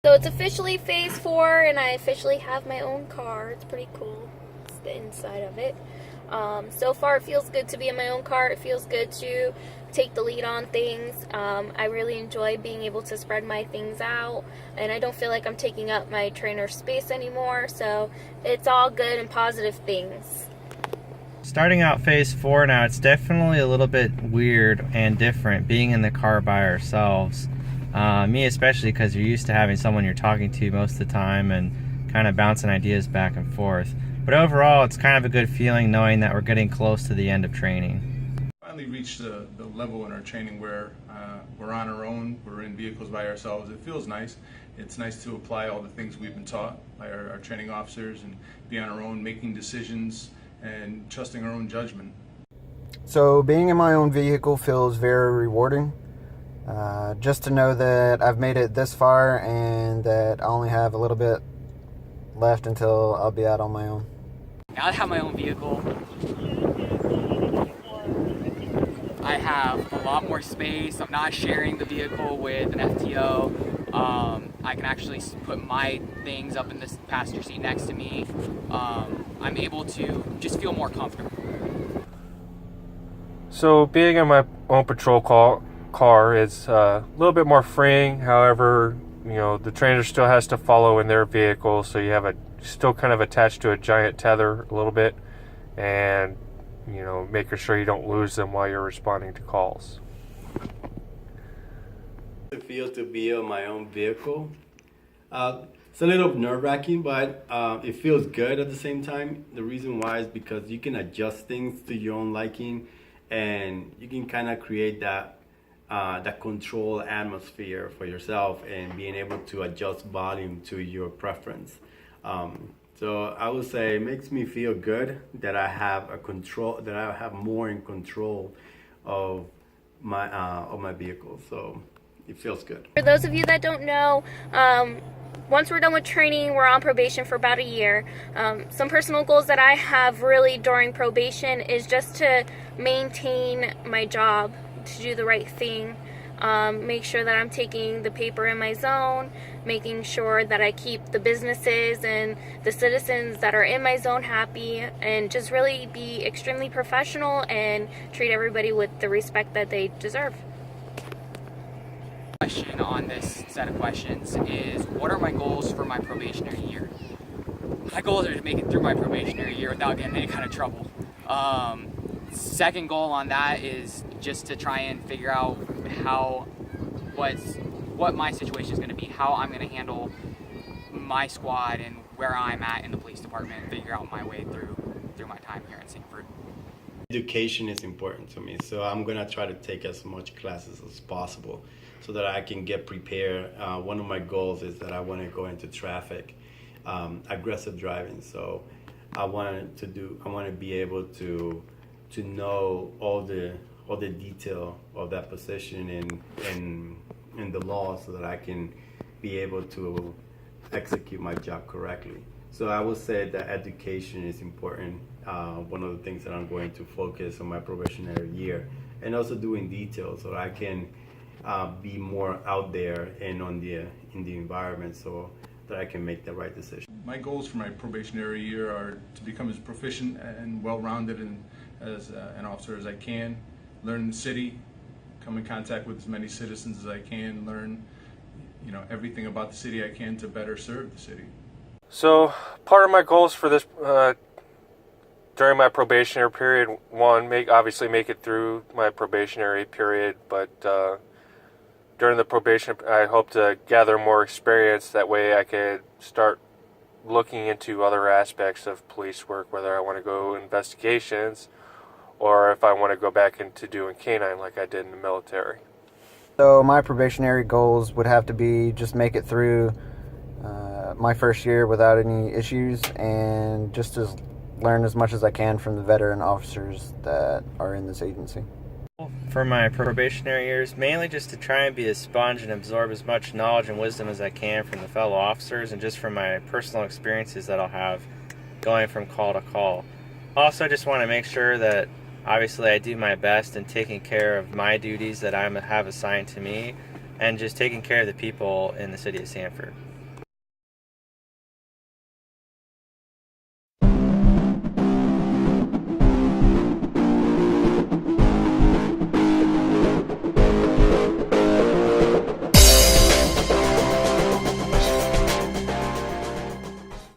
So it's officially phase 4 and I officially have my own car. It's pretty cool. It's the inside of it. So far it feels good to be in my own car. It feels good to take the lead on things. I really enjoy being able to spread my things out, and I don't feel like I'm taking up my trainer's space anymore. So it's all good and positive things. Starting out phase 4 now, it's definitely a little bit weird and different being in the car by ourselves. Me especially, because you're used to having someone you're talking to most of the time and kind of bouncing ideas back and forth. But overall, it's kind of a good feeling knowing that we're getting close to the end of training. Finally reached the level in our training where we're on our own, we're in vehicles by ourselves. It feels nice. It's nice to apply all the things we've been taught by our training officers and be on our own, making decisions and trusting our own judgment. So being in my own vehicle feels very rewarding. Just to know that I've made it this far and that I only have a little bit left until I'll be out on my own. Now I have my own vehicle. I have a lot more space. I'm not sharing the vehicle with an FTO. I can actually put my things up in this passenger seat next to me. I'm able to just feel more comfortable. So being in my own patrol car is a little bit more freeing. However, you know, the trainer still has to follow in their vehicle, so you have still kind of attached to a giant tether a little bit, and you know, making sure you don't lose them while you're responding to calls. It feels to be on my own vehicle. It's a little nerve-wracking, but it feels good at the same time. The reason why is because you can adjust things to your own liking, and you can kind of create that control atmosphere for yourself and being able to adjust volume to your preference. So I would say it makes me feel good that I have that I have more in control of my vehicle. So it feels good. For those of you that don't know, once we're done with training, we're on probation for about a year. Some personal goals that I have really during probation is just to maintain my job, to do the right thing, make sure that I'm taking the paper in my zone, making sure that I keep the businesses and the citizens that are in my zone happy, and just really be extremely professional and treat everybody with the respect that they deserve. Question on this set of questions is, what are my goals for my probationary year? My goals are to make it through my probationary year without getting any kind of trouble. Second goal on that is just to try and figure out what my situation is going to be, how I'm going to handle my squad and where I'm at in the police department, and figure out my way through my time here in Sanford. Education is important to me, so I'm going to try to take as much classes as possible so that I can get prepared. One of my goals is that I want to go into traffic, aggressive driving. So I want to be able to know all the detail of that position in the law, so that I can be able to execute my job correctly. So I would say that education is important. One of the things that I'm going to focus on my probationary year, and also doing details so I can be more out there and in the environment, so that I can make the right decision. My goals for my probationary year are to become as proficient and well-rounded as an officer as I can, learn the city, come in contact with as many citizens as I can, learn everything about the city I can to better serve the city. So part of my goals for this during my probationary period, obviously make it through my probationary period, but during the probation, I hope to gather more experience. That way I could start looking into other aspects of police work, whether I want to go investigations or if I want to go back into doing canine like I did in the military. So my probationary goals would have to be just make it through my first year without any issues, and just to learn as much as I can from the veteran officers that are in this agency. For my probationary years, mainly just to try and be a sponge and absorb as much knowledge and wisdom as I can from the fellow officers, and just from my personal experiences that I'll have going from call to call. Also, I just want to make sure that obviously I do my best in taking care of my duties that I have assigned to me, and just taking care of the people in the city of Sanford.